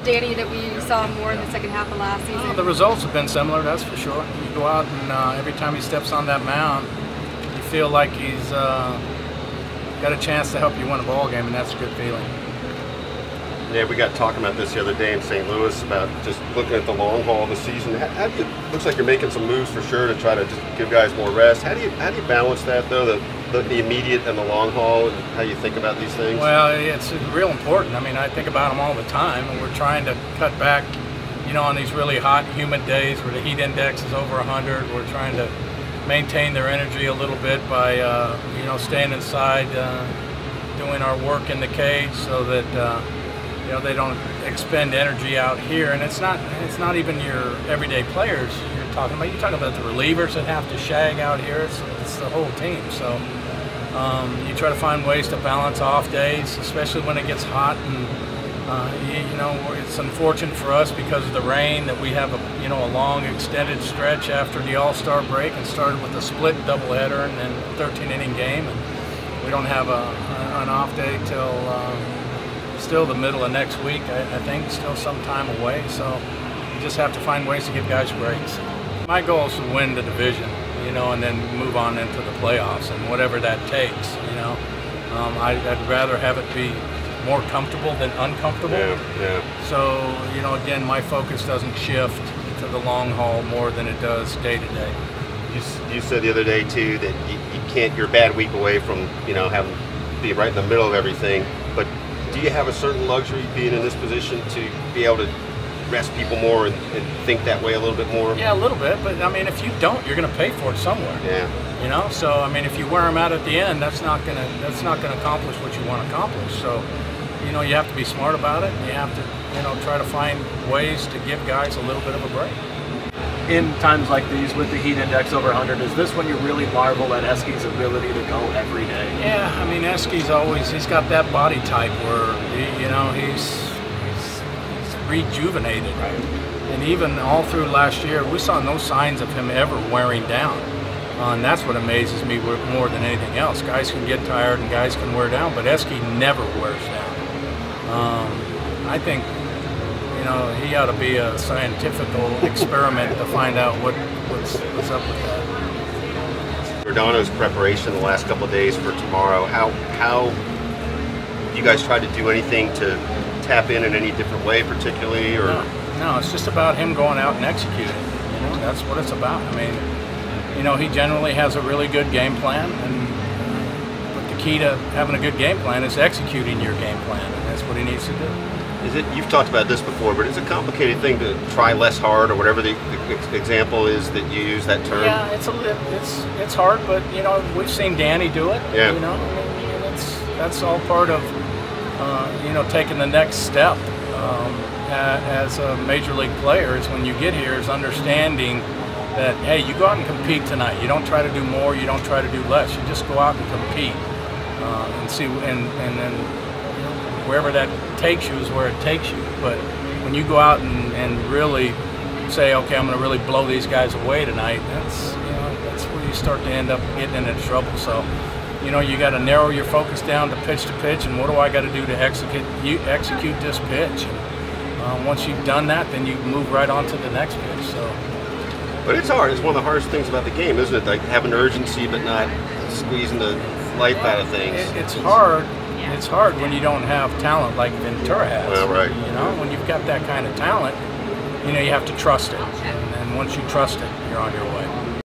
Danny that we saw more in the second half of last season? The results have been similar, that's for sure. You go out and every time he steps on that mound, you feel like he's got a chance to help you win a ball game, and that's a good feeling. Yeah, we got talking about this the other day in St. Louis about just looking at the long haul of the season. Looks like you're making some moves for sure to try to just give guys more rest. How do you balance that though, the immediate and the long haul, and how you think about these things? Well, it's real important. I mean, I think about them all the time, and we're trying to cut back, you know, on these really hot, humid days where the heat index is over 100. We're trying to maintain their energy a little bit by, you know, staying inside, doing our work in the cage so that you know, they don't expend energy out here. And it's not even your everyday players you're talking about. You're talking about the relievers that have to shag out here. It's the whole team. So you try to find ways to balance off days, especially when it gets hot. And you know, it's unfortunate for us because of the rain that we have a long extended stretch after the All-Star break, and started with a split doubleheader and then a 13-inning game, and we don't have an off day till still the middle of next week, I think, still some time away. So you just have to find ways to give guys breaks. My goal is to win the division, you know, and then move on into the playoffs, and whatever that takes, you know. I'd rather have it be more comfortable than uncomfortable. Yeah. So, you know, again, my focus doesn't shift to the long haul more than it does day to day. You said the other day too that you're a bad week away from, you know, having to be right in the middle of everything, but do you have a certain luxury being in this position to be able to rest people more and think that way a little bit more? Yeah, a little bit, but I mean, if you don't, you're going to pay for it somewhere. Yeah. You know, so I mean, if you wear them out at the end, that's not going to accomplish what you want to accomplish. So, you know, you have to be smart about it. And you have to, you know, try to find ways to give guys a little bit of a break. In times like these, with the heat index over 100, is this when you really marvel at Esky's ability to go every day? Yeah, I mean, Esky's he's got that body type where, you know, he's rejuvenated. Right. And even all through last year, we saw no signs of him ever wearing down. And that's what amazes me more than anything else. Guys can get tired and guys can wear down, but Esky never wears down. I think, you know, he ought to be a scientific experiment to find out what's up with that. Giordano's preparation the last couple of days for tomorrow, how you guys try to do anything to tap in any different way particularly, or? No, it's just about him going out and executing. You know, that's what it's about. I mean, you know, he generally has a really good game plan, but the key to having a good game plan is executing your game plan, and that's what he needs to do. You've talked about this before, but it's a complicated thing to try less hard, or whatever the example is that you use that term. Yeah, it's hard, but you know, we've seen Danny do it. Yeah. You know, I mean, that's all part of you know, taking the next step as a major league player. Is when you get here, is understanding that, hey, you go out and compete tonight. You don't try to do more. You don't try to do less. You just go out and compete and see, and then wherever that takes you is where it takes you. But when you go out and really say, okay, I'm going to really blow these guys away tonight, that's where you start to end up getting into trouble. So, you know, you got to narrow your focus down to pitch, and what do I got to do to execute this pitch? And once you've done that, then you move right on to the next pitch. So, but it's hard. It's one of the hardest things about the game, isn't it? Like having urgency, but not squeezing the life out of things. It's hard. It's hard when you don't have talent like Ventura has. Well, right. You know, when you've got that kind of talent, you know, you have to trust it. And once you trust it, you're on your way.